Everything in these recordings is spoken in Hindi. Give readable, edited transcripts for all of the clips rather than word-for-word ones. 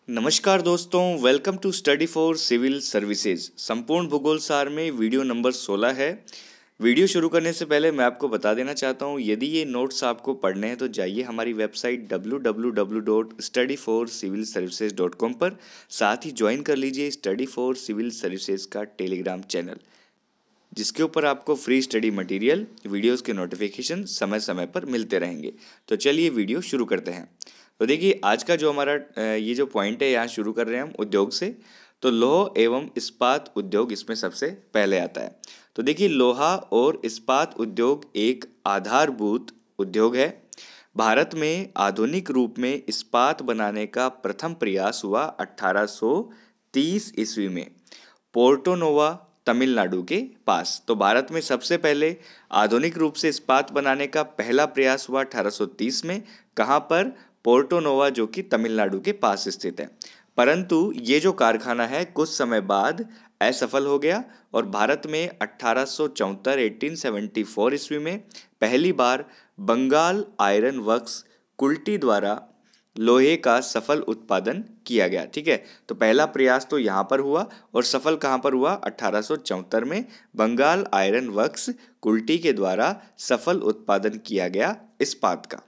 नमस्कार दोस्तों, welcome to study for civil services. संपूर्ण भूगोल सार में वीडियो नंबर 16 है। वीडियो शुरू करने से पहले मैं आपको बता देना चाहता हूँ, यदि ये नोट्स आपको पढ़ने हैं तो जाइए हमारी वेबसाइट www.studyforcivilservices.com पर। साथ ही ज्वाइन कर लीजिए स्टडी फॉर सिविल सर्विसेज का टेलीग्राम चैनल, जिसके ऊपर आपको फ्री स्टडी मटेरियल, वीडियोस के नोटिफिकेशन समय समय पर मिलते रहेंगे। तो चलिए वीडियो शुरू करते हैं। तो देखिए, आज का जो हमारा ये जो पॉइंट है, यहाँ शुरू कर रहे हैं हम उद्योग से। तो लौह एवं इस्पात उद्योग इसमें सबसे पहले आता है। तो देखिए, लोहा और इस्पात उद्योग एक आधारभूत उद्योग है। भारत में आधुनिक रूप में इस्पात बनाने का प्रथम प्रयास हुआ 1830 ईस्वी में पोर्टो नोवा, तमिलनाडु के पास। तो भारत में सबसे पहले आधुनिक रूप से इस्पात बनाने का पहला प्रयास हुआ 1830 में। कहाँ पर? पोर्टो नोवा, जो कि तमिलनाडु के पास स्थित है। परंतु ये जो कारखाना है कुछ समय बाद असफल हो गया और भारत में 1874 ईस्वी में पहली बार बंगाल आयरन वर्क्स कुल्टी द्वारा लोहे का सफल उत्पादन किया गया। ठीक है, तो पहला प्रयास तो यहाँ पर हुआ और सफल कहाँ पर हुआ? 1874 में बंगाल आयरन वर्क्स कुल्टी के द्वारा सफल उत्पादन किया गया इस्पात का।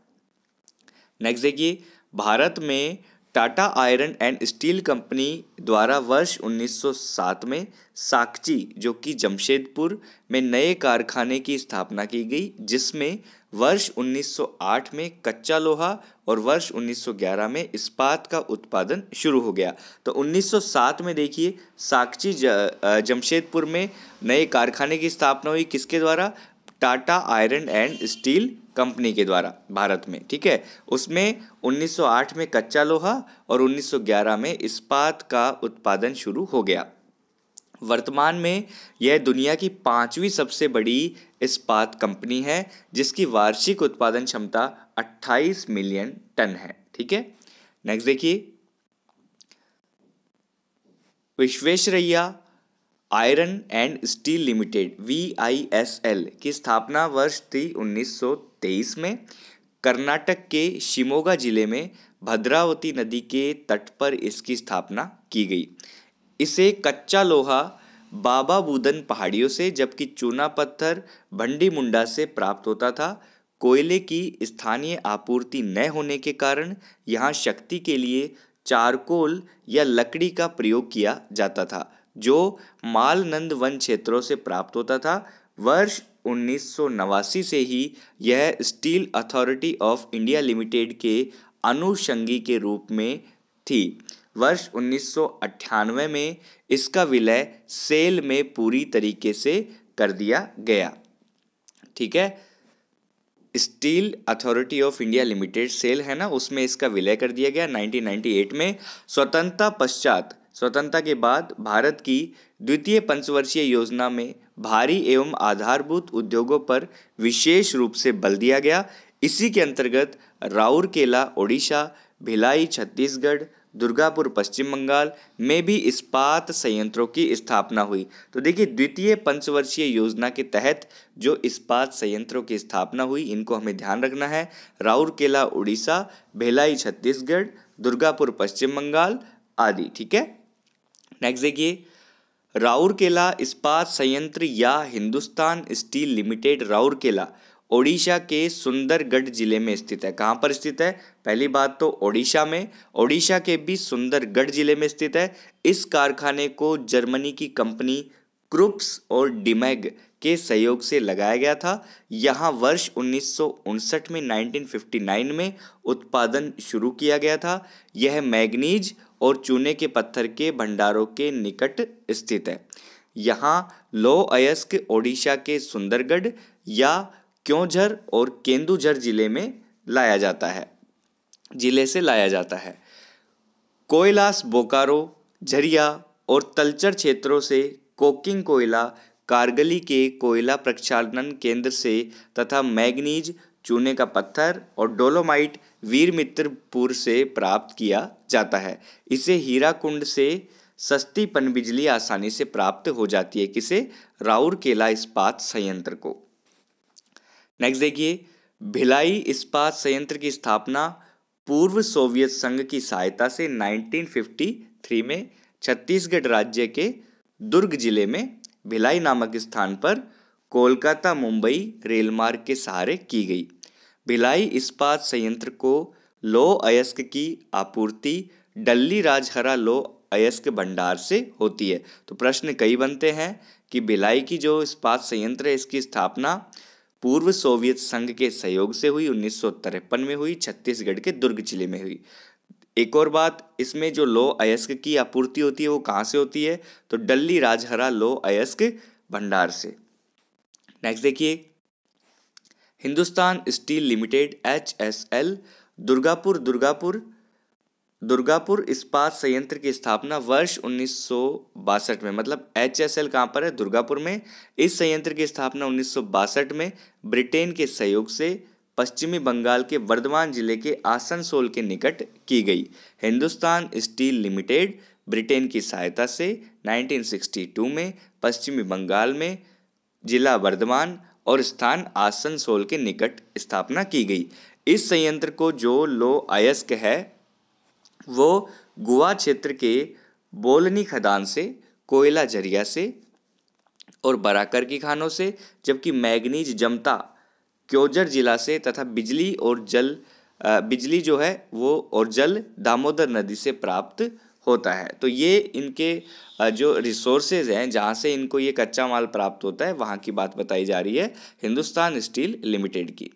नेक्स्ट देखिए, भारत में Tata iron and steel company द्वारा वर्ष 1907 में साकची, जो कि जमशेदपुर में नए कारखाने की स्थापना की गई, जिसमें वर्ष 1908 में कच्चा लोहा और वर्ष 1911 में इस्पात का उत्पादन शुरू हो गया। तो 1907 में देखिए, साकची जमशेदपुर में नए कारखाने की स्थापना हुई, किसके द्वारा? Tata iron and steel company के द्वारा भारत में। ठीक है, उसमें 1908 में कच्चा लोहा और 1911 में इस्पात का उत्पादन शुरू हो गया। वर्तमान में यह दुनिया की 5वीं सबसे बड़ी इस्पात कंपनी है, जिसकी वार्षिक उत्पादन क्षमता 28 मिलियन टन है। ठीक है, नेक्स्ट देखिए, Visvesvaraya iron and steel limited VISL की स्थापना वर्ष थी 1923 में कर्नाटक के शिमोगा जिले में भद्रावती नदी के तट पर इसकी स्थापना की गई। इसे कच्चा लोहा बाबा बुदन पहाड़ियों से, जबकि चूना पत्थर भंडी मुंडा से प्राप्त होता था। कोयले की स्थानीय आपूर्ति न होने के कारण यहाँ शक्ति के लिए चारकोल या लकड़ी का प्रयोग किया जाता था, जो मालनंद वन क्षेत्रों से प्राप्त होता था। वर्ष 1989 से ही यह steel authority of India limited के अनुषंगी के रूप में थी। वर्ष 1998 में इसका विलय सेल में पूरी तरीके से कर दिया गया। ठीक है, steel authority of India limited SAIL है ना, उसमें इसका विलय कर दिया गया 1998 में। स्वतंत्रता के बाद भारत की द्वितीय पंचवर्षीय योजना में भारी एवं आधारभूत उद्योगों पर विशेष रूप से बल दिया गया। इसी के अंतर्गत राउरकेला ओडिशा, भिलाई छत्तीसगढ़, दुर्गापुर पश्चिम बंगाल में भी इस्पात संयंत्रों की स्थापना हुई। तो देखिए, द्वितीय पंचवर्षीय योजना के तहत जो इस्पात संयंत्रों की स्थापना हुई, इनको हमें ध्यान रखना है। राउरकेला उड़ीसा, भिलाई छत्तीसगढ़, दुर्गापुर पश्चिम बंगाल आदि। ठीक है, नेक्स्ट देखिए, राउरकेला इस्पात संयंत्र या हिंदुस्तान स्टील लिमिटेड राउरकेला ओडिशा के सुंदरगढ़ जिले में स्थित है। कहाँ पर स्थित है? पहली बात तो ओडिशा में, ओडिशा के भी सुंदरगढ़ जिले में स्थित है। इस कारखाने को जर्मनी की कंपनी क्रुप्स और डिमैग के सहयोग से लगाया गया था। यहाँ वर्ष 1959 में 1959 में उत्पादन शुरू किया गया था। यह मैग्नीज और चूने के पत्थर के भंडारों के निकट स्थित है। यहाँ लौह अयस्क ओडिशा के सुंदरगढ़ या क्योंझर और केंदुझर जिले से लाया जाता है। कोयलास बोकारो, झरिया और तलचर क्षेत्रों से कोकिंग कोयला कारगली के कोयला प्रक्षालन केंद्र से तथा मैग्नीज, चूने का पत्थर और डोलोमाइट वीरमित्रपुर से प्राप्त किया जाता है। इसे हीराकुंड से सस्ती पनबिजली आसानी से प्राप्त हो जाती है। किसे? राउरकेला इस्पात संयंत्र को। नेक्स्ट देखिए, भिलाई इस्पात संयंत्र की स्थापना पूर्व सोवियत संघ की सहायता से 1953 में छत्तीसगढ़ राज्य के दुर्ग जिले में भिलाई नामक स्थान पर कोलकाता मुंबई रेलमार्ग के सहारे की गई। भिलाई इस्पात संयंत्र को लौह अयस्क की आपूर्ति डल्ली राजहरा लौह अयस्क भंडार से होती है। तो प्रश्न कई बनते हैं कि भिलाई की जो इस्पात संयंत्र है इसकी स्थापना पूर्व सोवियत संघ के सहयोग से हुई, 1953 में हुई, छत्तीसगढ़ के दुर्ग जिले में हुई। एक और बात, इसमें जो लौह अयस्क की आपूर्ति होती है वो कहाँ से होती है, तो डल्ली राजहरा लौह अयस्क भंडार से। नेक्स्ट देखिए, Hindustan steel limited HSL Durgapur इस्पात संयंत्र की स्थापना वर्ष 1962 में, मतलब HSL कहाँ पर है, दुर्गापुर में। इस संयंत्र की स्थापना 1962 में ब्रिटेन के सहयोग से पश्चिमी बंगाल के वर्धमान जिले के आसनसोल के निकट की गई। हिंदुस्तान स्टील लिमिटेड ब्रिटेन की सहायता से 1962 में पश्चिमी बंगाल में जिला वर्धमान और स्थान आसनसोल के निकट स्थापना की गई। इस संयंत्र को जो लौह अयस्क है वो गोवा क्षेत्र के बोलनी खदान से, कोयला झरिया से और बराकर की खानों से, जबकि मैग्नीज जमता क्योजर जिला से तथा बिजली जो है वो और जल दामोदर नदी से प्राप्त होता है। तो ये इनके जो रिसोर्सेज हैं जहाँ से इनको ये कच्चा माल प्राप्त होता है वहाँ की बात बताई जा रही है हिंदुस्तान स्टील लिमिटेड की।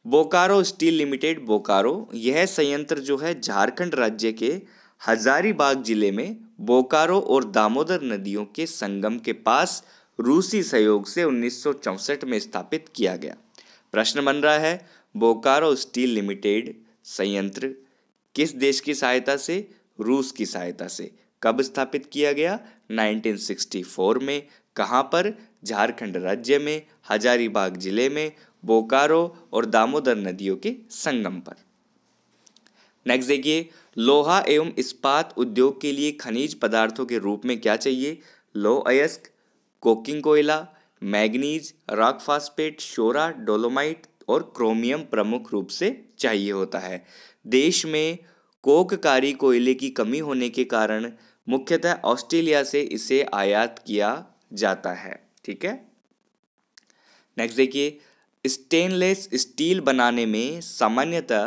बोकारो स्टील लिमिटेड बोकारो, यह संयंत्र जो है झारखंड राज्य के हजारीबाग जिले में बोकारो और दामोदर नदियों के संगम के पास रूसी सहयोग से 1964 में स्थापित किया गया। प्रश्न बन रहा है, बोकारो स्टील लिमिटेड संयंत्र किस देश की सहायता से, रूस की सहायता से। कब स्थापित किया गया, 1964 में। कहाँ पर, झारखंड राज्य में हजारीबाग जिले में बोकारो और दामोदर नदियों के संगम पर। नेक्स्ट देखिए, लोहा एवं इस्पात उद्योग के लिए खनिज पदार्थों के रूप में क्या चाहिए, लौह अयस्क, कोकिंग कोयला, मैग्नीज, रॉक फास्फेट, शोरा, डोलोमाइट और क्रोमियम प्रमुख रूप से चाहिए होता है। देश में कोककारी कोयले की कमी होने के कारण मुख्यतः ऑस्ट्रेलिया से इसे आयात किया जाता है। ठीक है। नेक्स्ट देखिए, स्टेनलेस स्टील बनाने में सामान्यतः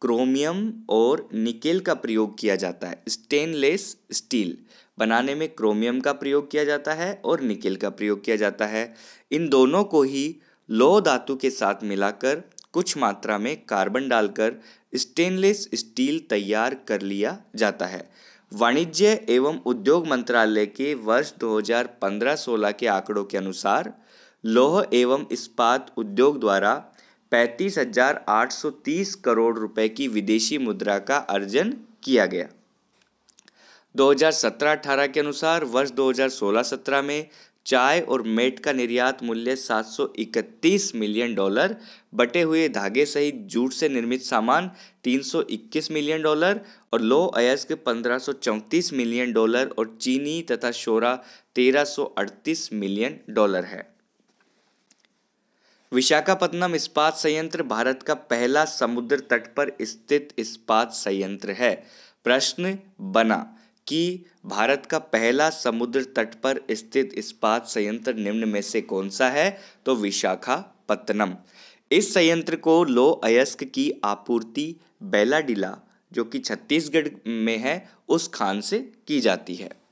क्रोमियम और निकेल का प्रयोग किया जाता है। स्टेनलेस स्टील बनाने में क्रोमियम का प्रयोग किया जाता है और निकेल का प्रयोग किया जाता है। इन दोनों को ही लौह धातु के साथ मिलाकर कुछ मात्रा में कार्बन डालकर स्टेनलेस स्टील तैयार कर लिया जाता है। वाणिज्य एवं उद्योग मंत्रालय के वर्ष 2015-16 के आंकड़ों के अनुसार लौह एवं इस्पात उद्योग द्वारा 35,830 करोड़ रुपए की विदेशी मुद्रा का अर्जन किया गया। 2017-18 के अनुसार वर्ष 2016-17 में चाय और मेट का निर्यात मूल्य $731 मिलियन, बटे हुए धागे सहित जूट से निर्मित सामान $321 मिलियन और लौह अयस्क $1534 मिलियन और चीनी तथा शोरा $1338 मिलियन है। विशाखापत्तनम इस्पात संयंत्र भारत का पहला समुद्र तट पर स्थित इस्पात संयंत्र है। प्रश्न बना कि भारत का पहला समुद्र तट पर स्थित इस्पात संयंत्र निम्न में से कौन सा है, तो विशाखापत्तनम। इस संयंत्र को लौह अयस्क की आपूर्ति बेलाडीला जो कि छत्तीसगढ़ में है उस खान से की जाती है।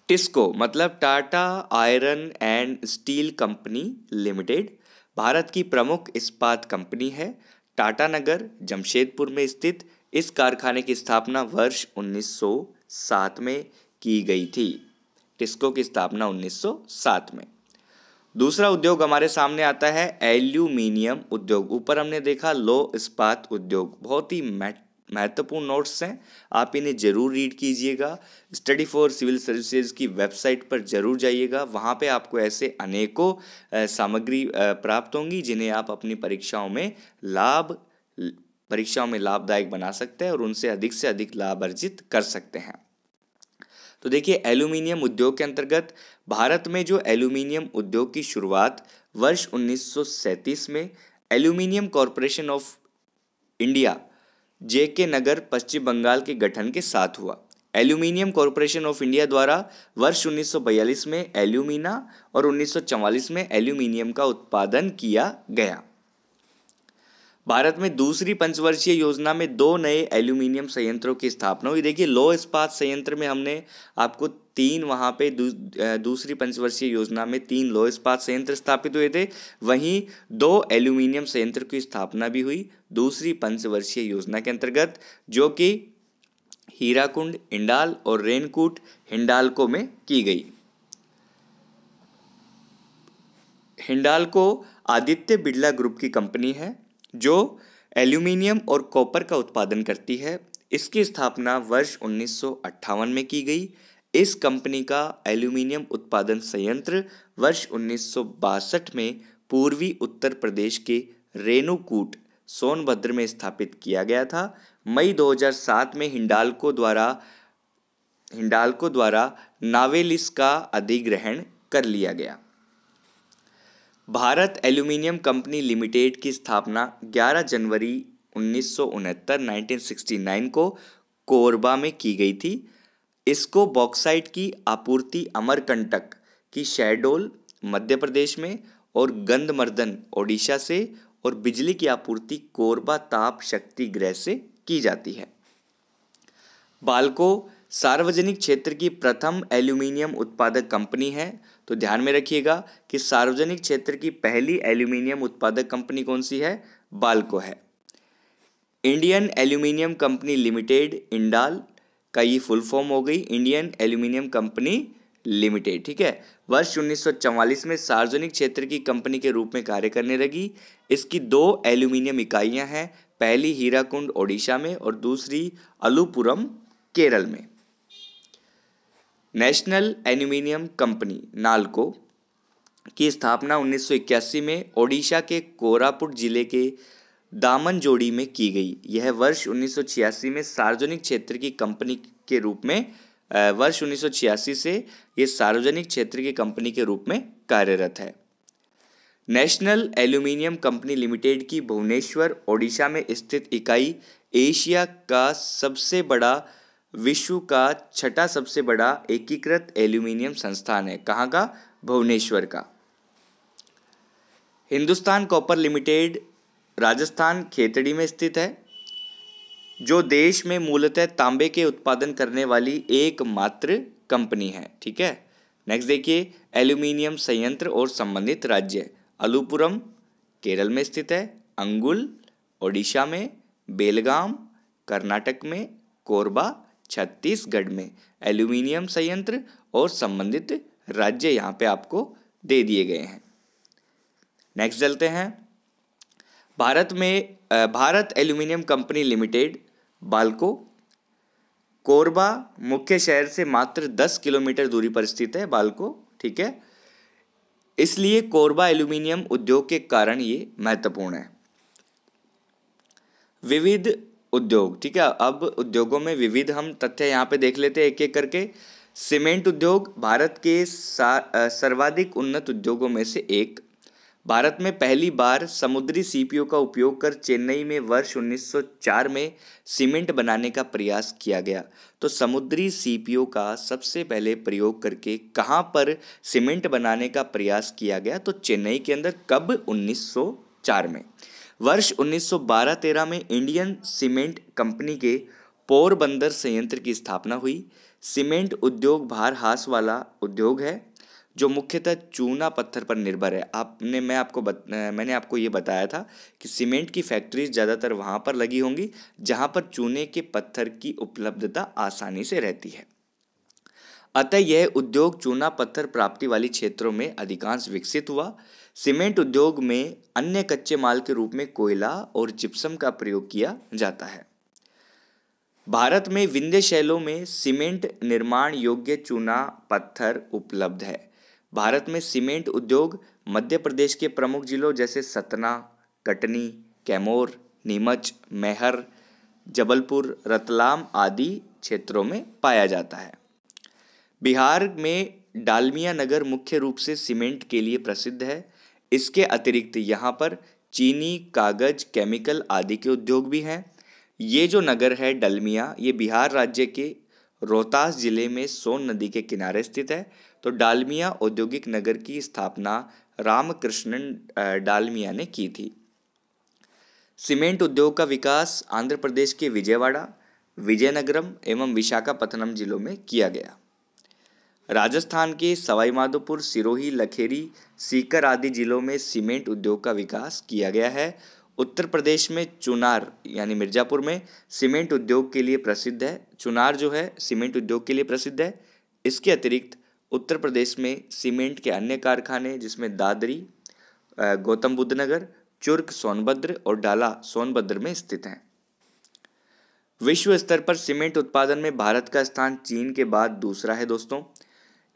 टिस्को मतलब Tata iron and steel company limited Bharat की प्रमुख इस्पात कंपनी है। टाटा नगर जमशेदपुर में स्थित इस कारखाने की स्थापना वर्ष 1907 में की गई थी। टिस्को की स्थापना 1907 में। दूसरा उद्योग हमारे सामने आता है एल्यूमिनियम उद्योग। ऊपर हमने देखा लौह इस्पात उद्योग, बहुत ही महत्वपूर्ण नोट्स हैं, आप इन्हें जरूर रीड कीजिएगा। स्टडी फॉर सिविल सर्विसेज की वेबसाइट पर जरूर जाइएगा, वहाँ पे आपको ऐसे अनेकों सामग्री प्राप्त होंगी जिन्हें आप अपनी परीक्षाओं में लाभदायक बना सकते हैं और उनसे अधिक लाभ अर्जित कर सकते हैं। तो देखिए, एल्यूमिनियम उद्योग के अंतर्गत भारत में जो एल्यूमिनियम उद्योग की शुरुआत वर्ष 1937 में aluminium corporation of India J K. Nagar Paschim Bangal के गठन के साथ हुआ। एल्यूमिनियम कॉरपोरेशन ऑफ इंडिया द्वारा वर्ष 1942 में एल्यूमिना और 1944 में एल्यूमिनियम का उत्पादन किया गया। भारत में दूसरी पंचवर्षीय योजना में 2 नए एल्यूमिनियम संयंत्रों की स्थापना हुई। देखिए, लौह इस्पात संयंत्र में हमने आपको 3 वहाँ पे दूसरी पंचवर्षीय योजना में 3 लौह इस्पात संयंत्र स्थापित हुए थे, वहीं 2 एल्यूमिनियम संयंत्र की स्थापना भी हुई दूसरी पंचवर्षीय योजना के अंतर्गत, जो कि हीराकुंड, इंडाल और रेनकूट हिंडाल्को में की गई। हिंडाल्को आदित्य बिरला ग्रुप की कंपनी है जो एल्यूमिनियम और कॉपर का उत्पादन करती है। इसकी स्थापना वर्ष 1958 में की गई। इस कंपनी का एल्यूमिनियम उत्पादन संयंत्र वर्ष 1962 में पूर्वी उत्तर प्रदेश के रेणुकूट सोनभद्र में स्थापित किया गया था। मई 2007 में हिंडाल्को द्वारा नावेलिस का अधिग्रहण कर लिया गया। भारत एल्यूमिनियम कंपनी लिमिटेड की स्थापना 11 जनवरी 1969 को कोरबा में की गई थी। इसको बॉक्साइट की आपूर्ति अमरकंटक की शहडोल मध्य प्रदेश में और गंधमर्दन ओडिशा से और बिजली की आपूर्ति कोरबा ताप शक्ति गृह से की जाती है। बाल्को सार्वजनिक क्षेत्र की प्रथम एल्यूमिनियम उत्पादक कंपनी है। तो ध्यान में रखिएगा कि सार्वजनिक क्षेत्र की पहली एल्यूमिनियम उत्पादक कंपनी कौन सी है? बाल्को है। Indian aluminium company limited, Indal का ये फुल फॉर्म हो गई इंडियन एल्यूमिनियम कंपनी लिमिटेड, ठीक है। वर्ष 1944 में सार्वजनिक क्षेत्र की कंपनी के रूप में कार्य करने लगी। इसकी 2 एल्यूमिनियम इकाइयां हैं, पहली हीराकुंड ओडिशा में और दूसरी अलुपुरम केरल में। नेशनल एल्यूमिनियम कंपनी नाल्को की स्थापना 1981 में ओडिशा के कोरापुट जिले के दामनजोड़ी में की गई। यह वर्ष 1986 में सार्वजनिक क्षेत्र की कंपनी के रूप में वर्ष 1986 से ये सार्वजनिक क्षेत्र की कंपनी के रूप में कार्यरत है। नेशनल एल्यूमिनियम कंपनी लिमिटेड की भुवनेश्वर ओडिशा में स्थित इकाई एशिया का सबसे बड़ा, विश्व का 6ठा सबसे बड़ा एकीकृत एल्यूमिनियम संस्थान है। कहाँ का? भुवनेश्वर का। हिंदुस्तान कॉपर लिमिटेड राजस्थान खेतड़ी में स्थित है, जो देश में मूलतः तांबे के उत्पादन करने वाली एकमात्र कंपनी है, ठीक है। नेक्स्ट देखिए, एल्यूमिनियम संयंत्र और संबंधित राज्य। अलुपुरम केरल में स्थित है, अंगुल ओडिशा में, बेलगाम कर्नाटक में, कोरबा छत्तीसगढ़ में। एल्यूमिनियम संयंत्र और संबंधित राज्य यहाँ पे आपको दे दिए गए हैं। नेक्स्ट चलते हैं। Bharat aluminium company limited Balco Korba मुख्य शहर से मात्र 10 किलोमीटर दूरी पर स्थित है बाल्को, ठीक है। इसलिए कोरबा एल्यूमिनियम उद्योग के कारण ये महत्वपूर्ण है। विविध उद्योग, ठीक है। अब उद्योगों में विविध हम तथ्य यहाँ पे देख लेते हैं एक एक करके। सीमेंट उद्योग भारत के सर्वाधिक उन्नत उद्योगों में से एक। भारत में पहली बार समुद्री सीपीओ का उपयोग कर चेन्नई में वर्ष 1904 में सीमेंट बनाने का प्रयास किया गया। तो समुद्री सीपीओ का सबसे पहले प्रयोग करके कहाँ पर सीमेंट बनाने का प्रयास किया गया? तो चेन्नई के अंदर। कब? 1904 में। वर्ष 1912-13 में इंडियन सीमेंट कंपनी के पोरबंदर संयंत्र की स्थापना हुई। सीमेंट उद्योग भारहास वाला उद्योग है जो मुख्यतः चूना पत्थर पर निर्भर है। मैंने आपको ये बताया था कि सीमेंट की फैक्ट्रीज ज़्यादातर वहाँ पर लगी होंगी जहाँ पर चूने के पत्थर की उपलब्धता आसानी से रहती है। अतः यह उद्योग चूना पत्थर प्राप्ति वाली क्षेत्रों में अधिकांश विकसित हुआ। सीमेंट उद्योग में अन्य कच्चे माल के रूप में कोयला और जिप्सम का प्रयोग किया जाता है। भारत में विंध्य शैलों में सीमेंट निर्माण योग्य चूना पत्थर उपलब्ध है। भारत में सीमेंट उद्योग मध्य प्रदेश के प्रमुख जिलों जैसे सतना, कटनी, कैमूर, नीमच, मैहर, जबलपुर, रतलाम आदि क्षेत्रों में पाया जाता है। बिहार में डालमिया नगर मुख्य रूप से सीमेंट के लिए प्रसिद्ध है। इसके अतिरिक्त यहाँ पर चीनी, कागज, केमिकल आदि के उद्योग भी हैं। ये जो नगर है डलमिया, ये बिहार राज्य के रोहतास जिले में सोन नदी के किनारे स्थित है। तो डालमिया औद्योगिक नगर की स्थापना रामकृष्णन डालमिया ने की थी। सीमेंट उद्योग का विकास आंध्र प्रदेश के विजयवाड़ा, विजयनगरम एवं विशाखापत्तनम जिलों में किया गया। राजस्थान के सवाई माधोपुर, सिरोही, लखेरी, सीकर आदि जिलों में सीमेंट उद्योग का विकास किया गया है। उत्तर प्रदेश में चुनार यानी मिर्जापुर में सीमेंट उद्योग के लिए प्रसिद्ध है। चुनार जो है सीमेंट उद्योग के लिए प्रसिद्ध है। इसके अतिरिक्त उत्तर प्रदेश में सीमेंट के अन्य कारखाने जिसमें दादरी, गौतम बुद्ध नगर, चुर्क सोनभद्र और डाला सोनभद्र में स्थित हैं। विश्व स्तर पर सीमेंट उत्पादन में भारत का स्थान चीन के बाद दूसरा है दोस्तों।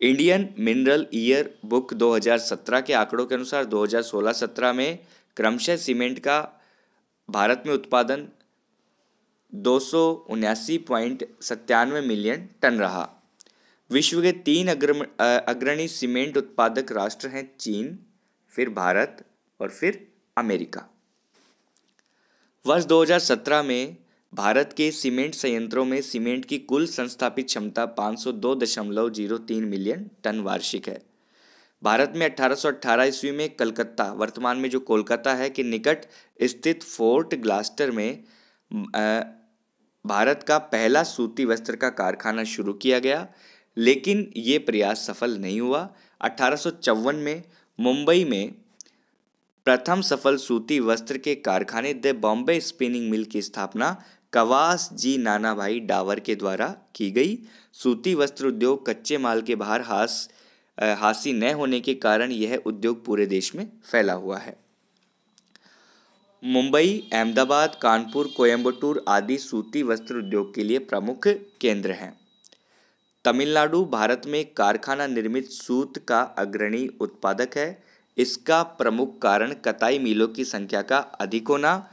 इंडियन मिनरल ईयर बुक 2017 के आंकड़ों के अनुसार 2016-17 में क्रमशः सीमेंट का भारत में उत्पादन 279.97 मिलियन टन रहा। विश्व के 3 अग्रणी सीमेंट उत्पादक राष्ट्र हैं चीन, फिर भारत और फिर अमेरिका। वर्ष 2017 में भारत के सीमेंट संयंत्रों में सीमेंट की कुल संस्थापित क्षमता 502.03 मिलियन टन वार्षिक है। भारत में 1818 ईस्वी में कलकत्ता, वर्तमान में जो कोलकाता है, के निकट स्थित फोर्ट ग्लास्टर में भारत का पहला सूती वस्त्र का कारखाना शुरू किया गया, लेकिन ये प्रयास सफल नहीं हुआ। 1854 में मुंबई में प्रथम सफल सूती वस्त्र के कारखाने द बॉम्बे स्पिनिंग मिल की स्थापना कवास जी नानाभाई डावर के द्वारा की गई। सूती वस्त्र उद्योग कच्चे माल के बाहर हासिल न होने के कारण यह उद्योग पूरे देश में फैला हुआ है। मुंबई, अहमदाबाद, कानपुर, कोयम्बटूर आदि सूती वस्त्र उद्योग के लिए प्रमुख केंद्र हैं। तमिलनाडु भारत में कारखाना निर्मित सूत का अग्रणी उत्पादक है। इसका प्रमुख कारण कताई मिलों की संख्या का अधिक होना,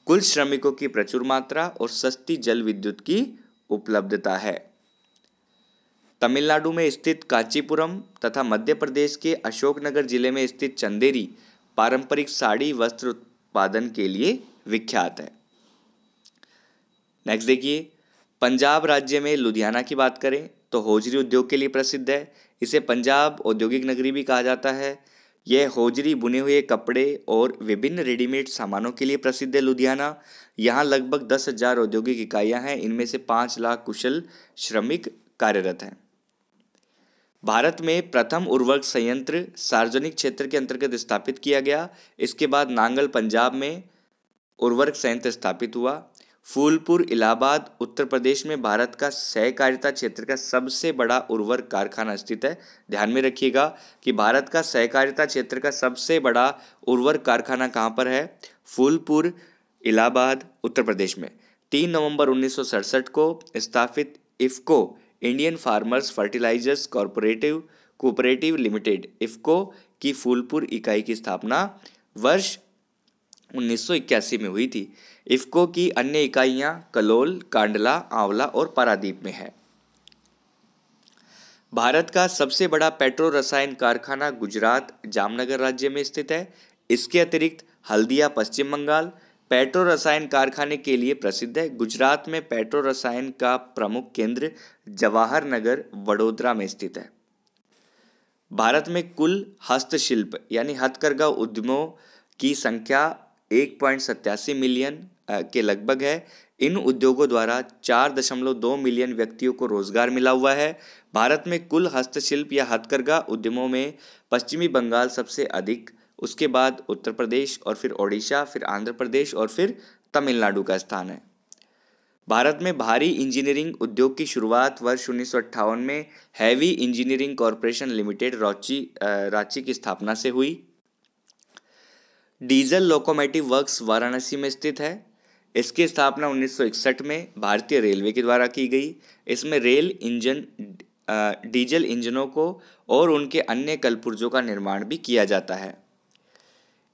कुल श्रमिकों की प्रचुर मात्रा और सस्ती जल विद्युत की उपलब्धता है। तमिलनाडु में स्थित कांचीपुरम तथा मध्य प्रदेश के अशोकनगर जिले में स्थित चंदेरी पारंपरिक साड़ी वस्त्र उत्पादन के लिए विख्यात है। नेक्स्ट देखिए, पंजाब राज्य में लुधियाना की बात करें तो होजरी उद्योग के लिए प्रसिद्ध है। इसे पंजाब औद्योगिक नगरी भी कहा जाता है। यह होजरी, बुने हुए कपड़े और विभिन्न रेडीमेड सामानों के लिए प्रसिद्ध है लुधियाना। यहाँ लगभग 10,000 औद्योगिक इकाइयाँ हैं। इनमें से 5 लाख कुशल श्रमिक कार्यरत हैं। भारत में प्रथम उर्वरक संयंत्र सार्वजनिक क्षेत्र के अंतर्गत स्थापित किया गया। इसके बाद नांगल पंजाब में उर्वरक संयंत्र स्थापित हुआ। फूलपुर इलाहाबाद उत्तर प्रदेश में भारत का सहकारिता क्षेत्र का सबसे बड़ा उर्वरक कारखाना स्थित है। ध्यान में रखिएगा कि भारत का सहकारिता क्षेत्र का सबसे बड़ा उर्वरक कारखाना कहाँ पर है? फूलपुर इलाहाबाद उत्तर प्रदेश में। 3 नवंबर 1967 को स्थापित IFFCO Indian farmers fertilisers cooperative limited IFFCO की फूलपुर इकाई की स्थापना वर्ष 1981 में हुई थी। इफ्को की अन्य इकाइयां कलोल, कांडला, आंवला और पारादीप में है। भारत का सबसे बड़ा पेट्रो रसायन कारखाना गुजरात जामनगर राज्य में स्थित है। इसके अतिरिक्त हल्दिया पश्चिम बंगाल पेट्रो रसायन कारखाने के लिए प्रसिद्ध है। गुजरात में पेट्रो रसायन का प्रमुख केंद्र जवाहर नगर वडोदरा में स्थित है। भारत में कुल हस्तशिल्प यानी हथकरघा उद्यमों की संख्या 1.87 मिलियन के लगभग है। इन उद्योगों द्वारा 4.2 मिलियन व्यक्तियों को रोजगार मिला हुआ है। भारत में कुल हस्तशिल्प या हथकरघा उद्यमों में पश्चिमी बंगाल सबसे अधिक, उसके बाद उत्तर प्रदेश और फिर ओडिशा, फिर आंध्र प्रदेश और फिर तमिलनाडु का स्थान है। भारत में भारी इंजीनियरिंग उद्योग की शुरुआत वर्ष 1958 में heavy engineering corporation limited Ranchi की स्थापना से हुई। डीजल लोकोमोटिव वर्क्स वाराणसी में स्थित है। इसकी स्थापना 1961 में भारतीय रेलवे के द्वारा की गई। इसमें डीजल इंजनों को और उनके अन्य कलपुर्जों का निर्माण भी किया जाता है।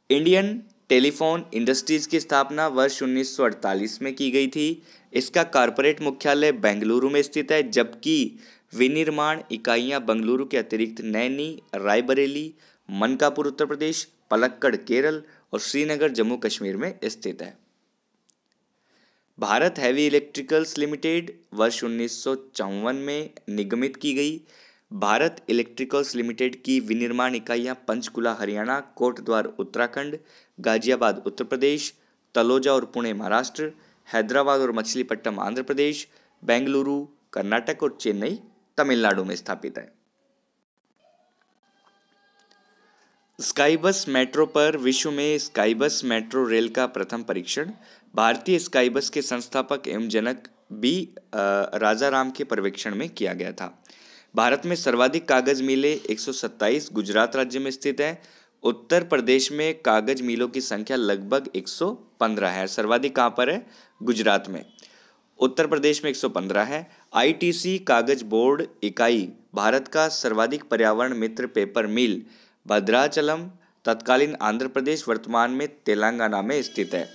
इंडियन टेलीफोन इंडस्ट्रीज की स्थापना वर्ष 1948 में की गई थी। इसका कॉरपोरेट मुख्यालय बेंगलुरु में स्थित है, जबकि विनिर्माण इकाइयां बेंगलुरु के अतिरिक्त नैनी, रायबरेली, मनकापुर उत्तर प्रदेश, पलक्कड़ केरल और श्रीनगर जम्मू कश्मीर में स्थित है। भारत हैवी इलेक्ट्रिकल्स लिमिटेड वर्ष 1954 में निगमित की गई। भारत इलेक्ट्रिकल्स लिमिटेड की विनिर्माण इकाइयां पंचकुला हरियाणा, कोटद्वार उत्तराखंड, गाजियाबाद उत्तर प्रदेश, तलोजा और पुणे महाराष्ट्र, हैदराबाद और मछलीपट्टनम आंध्र प्रदेश, बेंगलुरु कर्नाटक और चेन्नई तमिलनाडु में स्थापित है। स्काईबस मेट्रो पर विश्व में स्काईबस मेट्रो रेल का प्रथम परीक्षण भारतीय स्काईबस के संस्थापक एवं जनक बी राजाराम के पर्यवेक्षण में किया गया था। भारत में सर्वाधिक कागज मिलें 127 गुजरात राज्य में स्थित है। उत्तर प्रदेश में कागज मिलों की संख्या लगभग 115 है। सर्वाधिक कहाँ पर है? गुजरात में। उत्तर प्रदेश में 115 है। आईटीसी कागज बोर्ड इकाई भारत का सर्वाधिक पर्यावरण मित्र पेपर मिल भद्राचलम तत्कालीन आंध्र प्रदेश वर्तमान में तेलंगाना में स्थित है।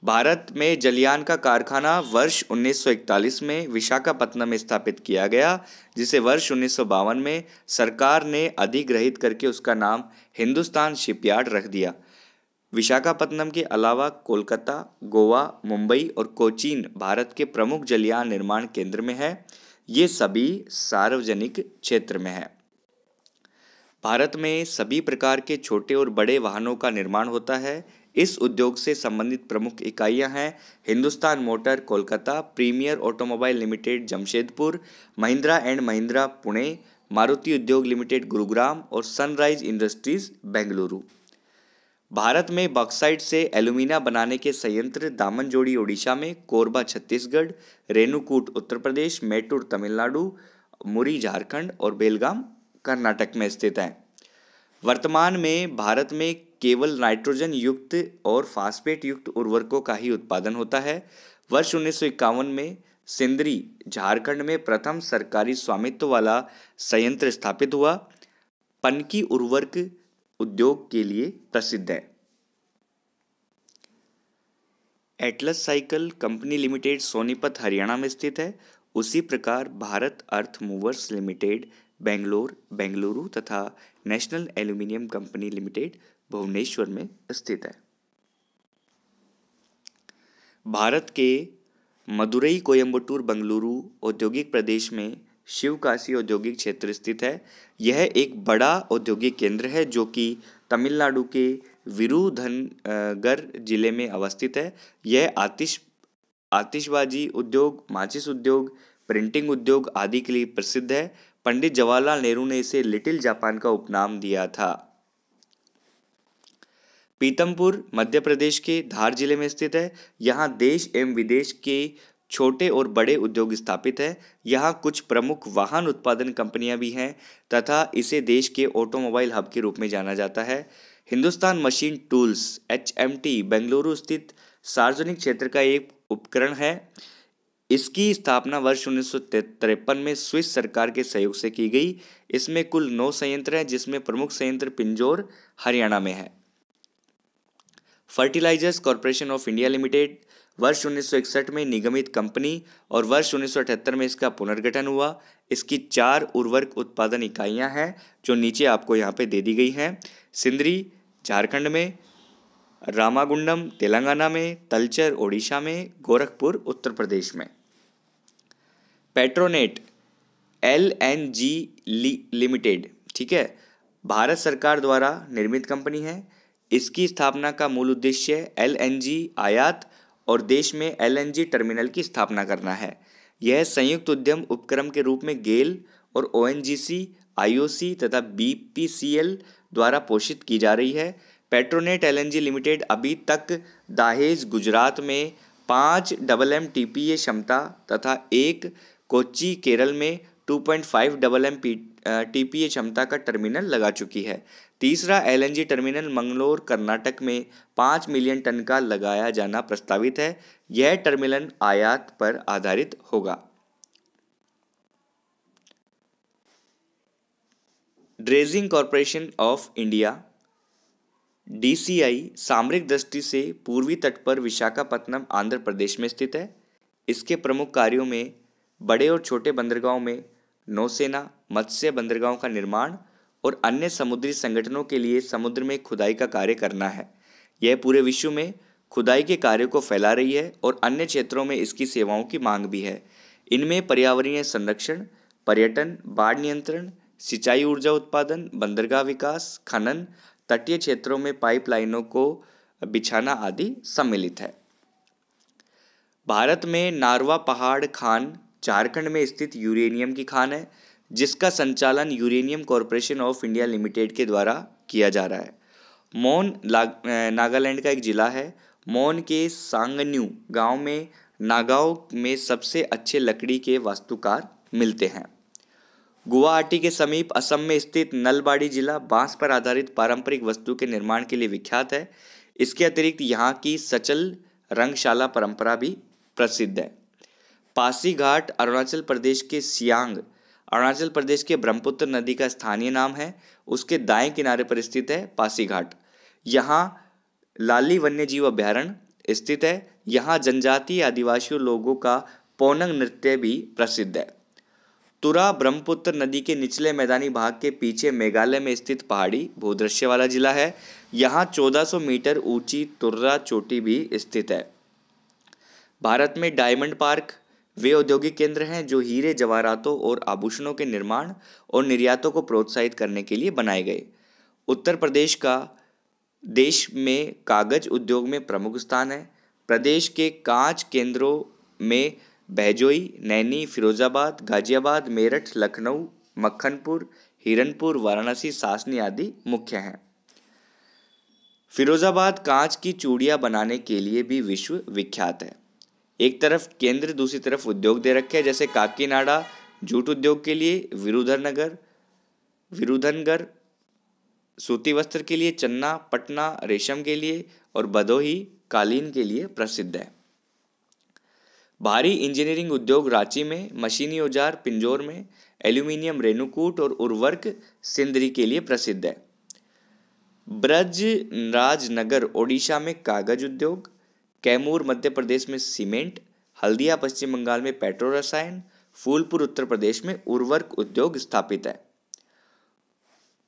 भारत में जलयान का कारखाना वर्ष 1941 में विशाखापत्तनम में स्थापित किया गया, जिसे वर्ष 1952 में सरकार ने अधिग्रहित करके उसका नाम हिंदुस्तान शिपयार्ड रख दिया। विशाखापत्तनम के अलावा कोलकाता, गोवा, मुंबई और कोचीन भारत के प्रमुख जलयान निर्माण केंद्र में है। ये सभी सार्वजनिक क्षेत्र में है। भारत में सभी प्रकार के छोटे और बड़े वाहनों का निर्माण होता है। इस उद्योग से संबंधित प्रमुख इकाइयां हैं Hindustan motor Kolkata, premier automobile limited Jamshedpur, Mahindra and Mahindra Pune, Maruti Udyog limited Gurugram और सनराइज इंडस्ट्रीज बेंगलुरु। भारत में बॉक्साइट से एल्यूमिना बनाने के संयंत्र दामनजोड़ी ओडिशा में, कोरबा छत्तीसगढ़, रेणुकूट उत्तर प्रदेश, मैटूर तमिलनाडु, मुरी झारखंड और बेलगाम कर्नाटक में स्थित है। वर्तमान में भारत में केवल नाइट्रोजन युक्त और फास्फेट युक्त उर्वरकों का ही उत्पादन होता है। वर्ष 1951 में सिंदरी झारखंड में प्रथम सरकारी स्वामित्व वाला संयंत्र स्थापित हुआ। पनकी उर्वरक उद्योग के लिए प्रसिद्ध है। Atlas cycle company limited Sonipat Haryana में स्थित है। उसी प्रकार Bharat earth movers limited Bengaluru तथा national aluminium company limited Bhubaneswar में स्थित है। भारत के मदुरई, कोयम्बटूर, बेंगलुरु औद्योगिक प्रदेश में शिवकाशी औद्योगिक क्षेत्र स्थित है। यह एक बड़ा औद्योगिक केंद्र है जो कि तमिलनाडु के विरुधनगर जिले में अवस्थित है। यह आतिशबाजी उद्योग, माचिस उद्योग, प्रिंटिंग उद्योग आदि के लिए प्रसिद्ध है। पंडित जवाहरलाल नेहरू ने इसे लिटिल जापान का उपनाम दिया था। पीतमपुर मध्य प्रदेश के धार जिले में स्थित है। यहाँ देश एवं विदेश के छोटे और बड़े उद्योग स्थापित है। यहाँ कुछ प्रमुख वाहन उत्पादन कंपनियां भी हैं तथा इसे देश के ऑटोमोबाइल हब के रूप में जाना जाता है। Hindustan machine tools HMT Bengaluru स्थित सार्वजनिक क्षेत्र का एक उपकरण है। इसकी स्थापना वर्ष 1953 में स्विस सरकार के सहयोग से की गई। इसमें कुल 9 संयंत्र हैं, जिसमें प्रमुख संयंत्र पिंजौर हरियाणा में है। Fertilisers corporation of India limited वर्ष 1961 में निगमित कंपनी और वर्ष 1978 में इसका पुनर्गठन हुआ। इसकी 4 उर्वरक उत्पादन इकाइयां हैं जो नीचे आपको यहाँ पे दे दी गई हैं। सिंदरी झारखंड में, रामागुंडम तेलंगाना में, तलचर ओडिशा में, गोरखपुर उत्तर प्रदेश में। पेट्रोनेट LNG लिमिटेड, ठीक है, भारत सरकार द्वारा निर्मित कंपनी है। इसकी स्थापना का मूल उद्देश्य LNG आयात और देश में LNG टर्मिनल की स्थापना करना है। यह संयुक्त उद्यम उपक्रम के रूप में गेल और ONGC, IOC तथा BPCL द्वारा पोषित की जा रही है। पेट्रोनेट LNG लिमिटेड अभी तक दहेज गुजरात में 5 MMTPA क्षमता तथा 1 कोच्चि केरल में 2.5 MMTPA क्षमता का टर्मिनल लगा चुकी है। तीसरा LNG टर्मिनल मंगलोर कर्नाटक में 5 मिलियन टन का लगाया जाना प्रस्तावित है। यह टर्मिनल आयात पर आधारित होगा। Dredging corporation of India DCI सामरिक दृष्टि से पूर्वी तट पर विशाखापत्तनम आंध्र प्रदेश में स्थित है। इसके प्रमुख कार्यों में बड़े और छोटे बंदरगाहों में नौसेना, मत्स्य बंदरगाहों का निर्माण और अन्य समुद्री संगठनों के लिए समुद्र में खुदाई का कार्य करना है। यह पूरे विश्व में खुदाई के कार्यों को फैला रही है और अन्य क्षेत्रों में इसकी सेवाओं की मांग भी है। इनमें पर्यावरणीय संरक्षण, पर्यटन, बाढ़ नियंत्रण, सिंचाई, ऊर्जा उत्पादन, बंदरगाह विकास, खनन, तटीय क्षेत्रों में पाइपलाइनों को बिछाना आदि सम्मिलित है। भारत में नारवा पहाड़ खान झारखंड में स्थित यूरेनियम की खान है, जिसका संचालन uranium corporation of India limited के द्वारा किया जा रहा है। मोन नागालैंड का एक जिला है। मोन के सांगन्यू गांव में नागाओं में सबसे अच्छे लकड़ी के वास्तुकार मिलते हैं। गुवाहाटी के समीप असम में स्थित नलबाड़ी जिला बांस पर आधारित पारंपरिक वस्तु के निर्माण के लिए विख्यात है। इसके अतिरिक्त यहाँ की सचल रंगशाला परंपरा भी प्रसिद्ध है। पासीघाट अरुणाचल प्रदेश के सियांग, अरुणाचल प्रदेश के ब्रह्मपुत्र नदी का स्थानीय नाम है। उसके दाएं किनारे पर स्थित है पासीघाट। यहाँ लाली वन्यजीव अभ्यारण्य स्थित है। यहाँ जनजातीय आदिवासी लोगों का पोनंग नृत्य भी प्रसिद्ध है। तुरा ब्रह्मपुत्र नदी के निचले मैदानी भाग के पीछे मेघालय में स्थित पहाड़ी भूदृश्य वाला जिला है। यहाँ 1400 मीटर ऊंची तुर्रा चोटी भी स्थित है। भारत में डायमंड पार्क वे औद्योगिक केंद्र हैं जो हीरे, जवाहरातों और आभूषणों के निर्माण और निर्यातों को प्रोत्साहित करने के लिए बनाए गए। उत्तर प्रदेश का देश में कागज उद्योग में प्रमुख स्थान है। प्रदेश के कांच केंद्रों में बहजोई, नैनी, फिरोजाबाद, गाजियाबाद, मेरठ, लखनऊ, मक्खनपुर, हिरनपुर, वाराणसी, सासनी आदि मुख्य हैं। फिरोजाबाद कांच की चूड़ियां बनाने के लिए भी विश्व विख्यात है। एक तरफ केंद्र, दूसरी तरफ उद्योग दे रखे हैं, जैसे काकीनाडा जूट उद्योग के लिए, विरुधनगर सूती वस्त्र के लिए, चन्ना पटना रेशम के लिए और भदोही कालीन के लिए प्रसिद्ध है। भारी इंजीनियरिंग उद्योग रांची में, मशीनी औजार पिंजौर में, एल्यूमिनियम रेणुकूट और उर्वरक सिंदरी के लिए प्रसिद्ध है। ब्रजराजनगर ओडिशा में कागज उद्योग, कैमूर मध्य प्रदेश में सीमेंट, हल्दिया पश्चिम बंगाल में पेट्रो रसायन, फूलपुर उत्तर प्रदेश में उर्वरक उद्योग स्थापित है।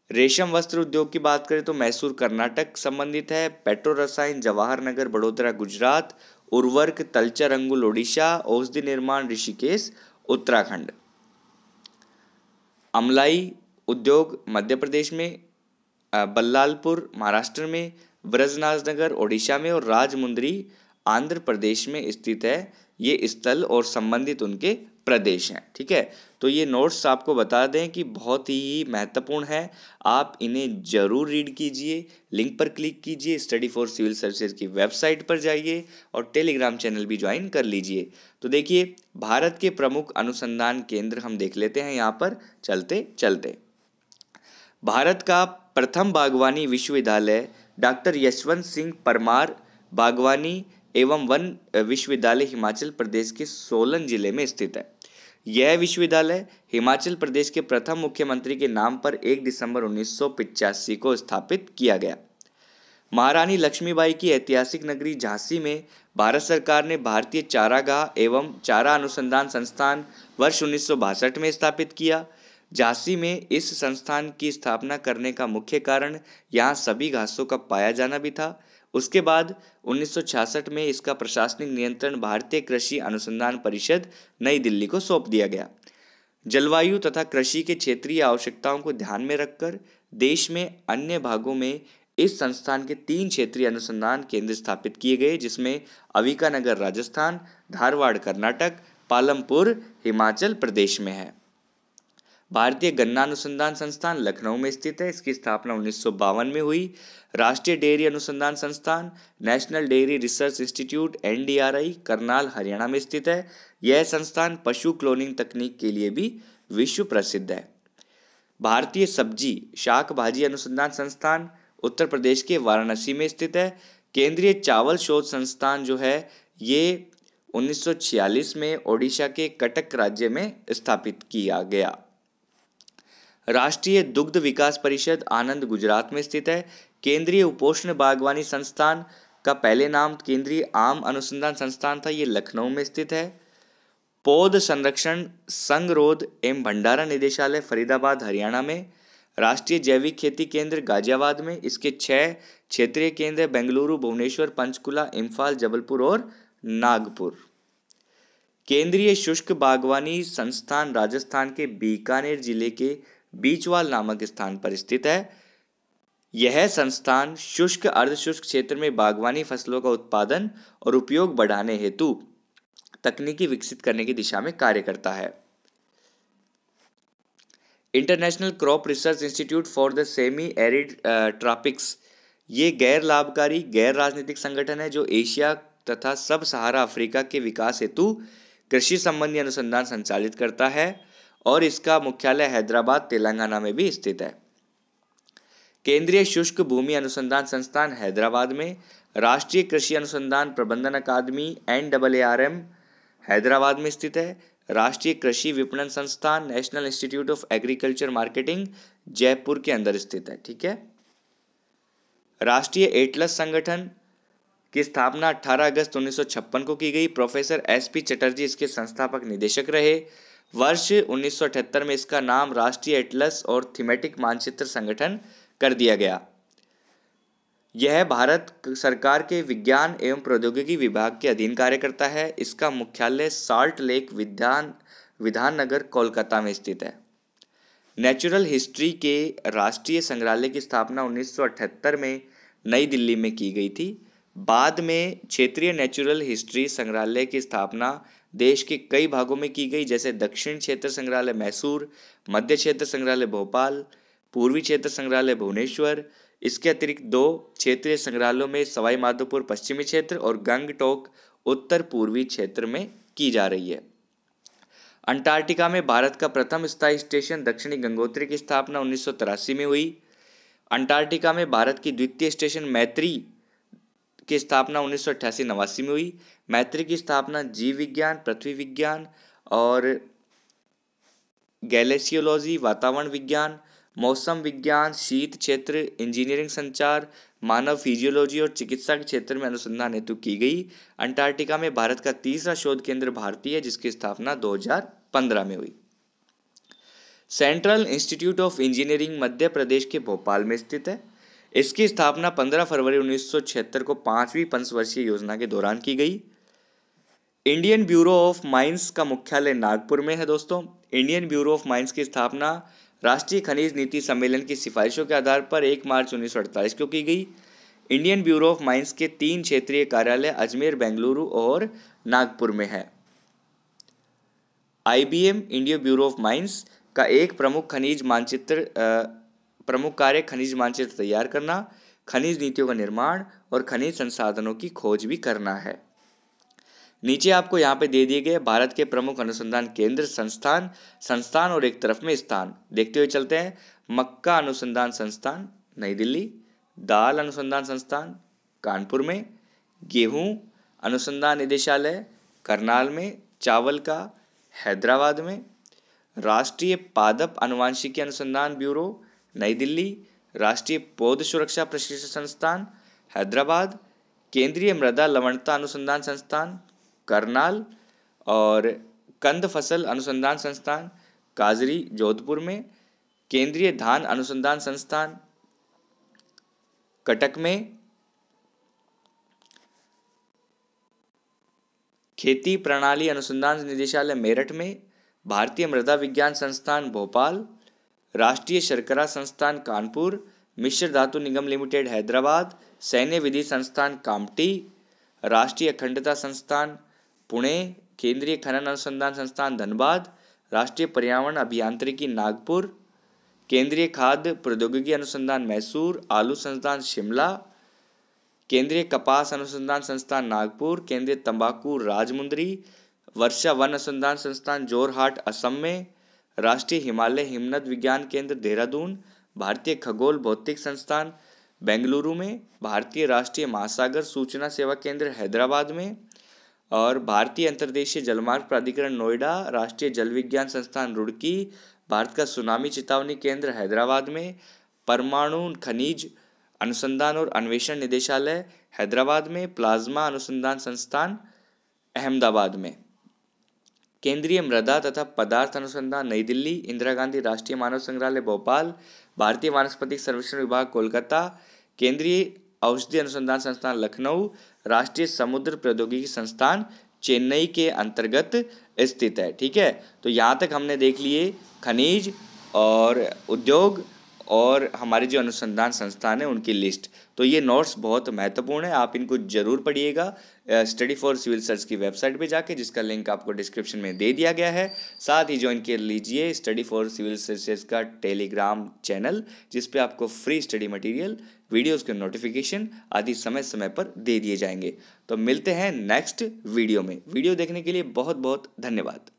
रेशम वस्त्र उद्योग की बात करें तो मैसूर कर्नाटक संबंधित है। पेट्रो रसायन जवाहर नगर बड़ोदरा गुजरात, उर्वरक तलचर अंगुल ओडिशा, औषधि निर्माण ऋषिकेश उत्तराखंड। अमलाई उद्योग मध्य प्रदेश में, बल्लालपुर महाराष्ट्र में, ब्रजराजनगर ओडिशा में और राजमुंद्री आंध्र प्रदेश में स्थित है। ये स्थल और संबंधित उनके प्रदेश हैं। ठीक है, तो ये नोट्स आपको बता दें कि बहुत ही महत्वपूर्ण है, आप इन्हें जरूर रीड कीजिए। लिंक पर क्लिक कीजिए, स्टडी फॉर सिविल सर्विसेज की वेबसाइट पर जाइए और टेलीग्राम चैनल भी ज्वाइन कर लीजिए। तो देखिए, भारत के प्रमुख अनुसंधान केंद्र हम देख लेते हैं यहाँ पर चलते चलते। भारत का प्रथम बागवानी विश्वविद्यालय डॉक्टर यशवंत सिंह परमार बागवानी एवं वन विश्वविद्यालय हिमाचल प्रदेश के सोलन जिले में स्थित है। यह विश्वविद्यालय हिमाचल प्रदेश के प्रथम मुख्यमंत्री के नाम पर 1 दिसंबर 1985 को स्थापित किया गया। महारानी लक्ष्मीबाई की ऐतिहासिक नगरी झांसी में भारत सरकार ने भारतीय चारागाह एवं चारा अनुसंधान संस्थान वर्ष 1962 में स्थापित किया। झांसी में इस संस्थान की स्थापना करने का मुख्य कारण यहाँ सभी घासों का पाया जाना भी था। उसके बाद 1966 में इसका प्रशासनिक नियंत्रण भारतीय कृषि अनुसंधान परिषद नई दिल्ली को सौंप दिया गया। जलवायु तथा कृषि के क्षेत्रीय आवश्यकताओं को ध्यान में रखकर देश में अन्य भागों में इस संस्थान के 3 क्षेत्रीय अनुसंधान केंद्र स्थापित किए गए, जिसमें अविकानगर राजस्थान, धारवाड़ कर्नाटक, पालमपुर हिमाचल प्रदेश में है। भारतीय गन्ना अनुसंधान संस्थान लखनऊ में स्थित है। इसकी स्थापना 1952 में हुई। राष्ट्रीय डेयरी अनुसंधान संस्थान national dairy research institute NDRI Karnal Haryana में स्थित है। यह संस्थान पशु क्लोनिंग तकनीक के लिए भी विश्व प्रसिद्ध है। भारतीय सब्जी शाक भाजी अनुसंधान संस्थान उत्तर प्रदेश के वाराणसी में स्थित है। केंद्रीय चावल शोध संस्थान जो है ये 1946 में ओडिशा के कटक राज्य में स्थापित किया गया। राष्ट्रीय दुग्ध विकास परिषद आनंद गुजरात में स्थित है। केंद्रीय उपोष्ण बागवानी संस्थान का पहले नाम केंद्रीय आम अनुसंधान संस्थान था, ये लखनऊ में स्थित है। पौध संरक्षण संगरोध एवं भंडारण निदेशालय फरीदाबाद हरियाणा में। राष्ट्रीय जैविक खेती केंद्र गाजियाबाद में। इसके 6 क्षेत्रीय केंद्र बेंगलुरु, भुवनेश्वर, पंचकुला, इम्फाल, जबलपुर और नागपुर। केंद्रीय शुष्क बागवानी संस्थान राजस्थान के बीकानेर जिले के बीचवाल नामक स्थान पर स्थित है। यह संस्थान शुष्क अर्धशुष्क क्षेत्र में बागवानी फसलों का उत्पादन और उपयोग बढ़ाने हेतु तकनीकी विकसित करने की दिशा में कार्य करता है। International crop research institute for the semi arid tropics, ये गैर लाभकारी गैर राजनीतिक संगठन है जो एशिया तथा सब सहारा अफ्रीका के विकास हेतु कृषि संबंधी अनुसंधान संचालित करता है और इसका मुख्यालय हैदराबाद, तेलंगाना में भी स्थित है। केंद्रीय शुष्क भूमि अनुसंधान संस्थान हैदराबाद में, राष्ट्रीय कृषि अनुसंधान प्रबंधन अकादमी NAARM हैदराबाद में स्थित है। राष्ट्रीय कृषि विपणन संस्थान national institute of agriculture marketing Jaipur के अंदर स्थित है। ठीक है। राष्ट्रीय एटलस संगठन की स्थापना 18 अगस्त 1956 को की गई। प्रोफेसर SP चटर्जी इसके संस्थापक निदेशक रहे। वर्ष 1978 में इसका नाम राष्ट्रीय एटलस और थीमेटिक मानचित्र संगठन कर दिया गया। यह भारत सरकार के विज्ञान एवं प्रौद्योगिकी विभाग के अधीन कार्य करता है। इसका मुख्यालय साल्ट लेक विधान नगर कोलकाता में स्थित है। नेचुरल हिस्ट्री के राष्ट्रीय संग्रहालय की स्थापना 1978 में नई दिल्ली में की गई थी। बाद में क्षेत्रीय नेचुरल हिस्ट्री संग्रहालय की स्थापना देश के कई भागों में की गई, जैसे दक्षिण क्षेत्र संग्रहालय मैसूर, मध्य क्षेत्र संग्रहालय भोपाल, पूर्वी क्षेत्र संग्रहालय भुवनेश्वर। इसके अतिरिक्त 2 क्षेत्रीय संग्रहालयों में सवाई माधोपुर पश्चिमी क्षेत्र और गंगटोक उत्तर पूर्वी क्षेत्र में की जा रही है। अंटार्कटिका में भारत का प्रथम स्थायी स्टेशन दक्षिणी गंगोत्री की स्थापना 1983 में हुई। अंटार्कटिका में भारत की द्वितीय स्टेशन मैत्री की स्थापना 1988-89 में हुई। मैत्री की स्थापना जीव विज्ञान, पृथ्वी विज्ञान और गैलेशियोलॉजी, वातावरण विज्ञान, मौसम विज्ञान, शीत क्षेत्र, इंजीनियरिंग, संचार, मानव फिजियोलॉजी और चिकित्सा के क्षेत्र में अनुसंधान हेतु की गई। अंटार्कटिका में भारत का तीसरा शोध केंद्र भारती है, जिसकी स्थापना 2015 में हुई। Central institute of engineering Madhya Pradesh के भोपाल में स्थित है। इसकी स्थापना 15 फरवरी 1976 को 5वीं पंचवर्षीय योजना के दौरान की गई। इंडियन ब्यूरो ऑफ माइंस का मुख्यालय नागपुर में है। दोस्तों, इंडियन ब्यूरो ऑफ माइंस की स्थापना राष्ट्रीय खनिज नीति सम्मेलन की सिफारिशों के आधार पर 1 मार्च 1948 को की गई। इंडियन ब्यूरो ऑफ माइंस के 3 क्षेत्रीय कार्यालय अजमेर, बेंगलुरु और नागपुर में है। IBM Indian bureau of mines का एक प्रमुख कार्य खनिज मानचित्र तैयार करना, खनिज नीतियों का निर्माण और खनिज संसाधनों की खोज भी करना है। नीचे आपको यहाँ पे दे दिए गए भारत के प्रमुख अनुसंधान केंद्र, संस्थान और एक तरफ में स्थान देखते हुए चलते हैं। मक्का अनुसंधान संस्थान नई दिल्ली, दाल अनुसंधान संस्थान कानपुर में, गेहूं अनुसंधान निदेशालय करनाल में, चावल का हैदराबाद में, राष्ट्रीय पादप आनुवंशिकी अनुसंधान ब्यूरो नई दिल्ली, राष्ट्रीय पौध सुरक्षा प्रशिक्षण संस्थान हैदराबाद, केंद्रीय मृदा लवणता अनुसंधान संस्थान करनाल और कंद फसल अनुसंधान संस्थान काजरी जोधपुर में, केंद्रीय धान अनुसंधान संस्थान कटक में, खेती प्रणाली अनुसंधान निदेशालय मेरठ में, भारतीय मृदा विज्ञान संस्थान भोपाल, राष्ट्रीय शर्करा संस्थान कानपुर, मिश्र धातु निगम लिमिटेड हैदराबाद, सैन्य विधि संस्थान कामठी, राष्ट्रीय अखंडता संस्थान पुणे, केंद्रीय खनन अनुसंधान संस्थान धनबाद, राष्ट्रीय पर्यावरण अभियांत्रिकी नागपुर, केंद्रीय खाद्य प्रौद्योगिकी अनुसंधान मैसूर, आलू संस्थान शिमला, केंद्रीय कपास अनुसंधान संस्थान नागपुर, केंद्रीय तंबाकू राजमुंदरी, वर्षा वन अनुसंधान संस्थान जोरहाट असम में, राष्ट्रीय हिमालय हिमनद विज्ञान केंद्र देहरादून, भारतीय खगोल भौतिक संस्थान बेंगलुरु में, भारतीय राष्ट्रीय महासागर सूचना सेवा केंद्र हैदराबाद में और भारतीय अंतर्देशीय जलमार्ग प्राधिकरण नोएडा, राष्ट्रीय जल विज्ञान संस्थान रुड़की, भारत का सुनामी चेतावनी केंद्र हैदराबाद में, परमाणु खनिज अनुसंधान और अन्वेषण निदेशालय हैदराबाद में, प्लाज्मा अनुसंधान संस्थान अहमदाबाद में, केंद्रीय मृदा तथा पदार्थ अनुसंधान नई दिल्ली, इंदिरा गांधी राष्ट्रीय मानव संग्रहालय भोपाल, भारतीय वानस्पतिक सर्वेक्षण विभाग कोलकाता, केंद्रीय औषधि अनुसंधान संस्थान लखनऊ, राष्ट्रीय समुद्र प्रौद्योगिकी संस्थान चेन्नई के अंतर्गत स्थित है। ठीक है, तो यहाँ तक हमने देख लिए खनिज और उद्योग और हमारे जो अनुसंधान संस्थान है उनकी लिस्ट। तो ये नोट्स बहुत महत्वपूर्ण है, आप इनको जरूर पढ़िएगा स्टडी फॉर सिविल सर्च की वेबसाइट पे जाके, जिसका लिंक आपको डिस्क्रिप्शन में दे दिया गया है। साथ ही ज्वाइन कर लीजिए स्टडी फॉर सिविल सर्विसेज का टेलीग्राम चैनल, जिस पे आपको फ्री स्टडी मटेरियल, वीडियोस के नोटिफिकेशन आदि समय समय पर दे दिए जाएंगे। तो मिलते हैं नेक्स्ट वीडियो में। वीडियो देखने के लिए बहुत बहुत धन्यवाद।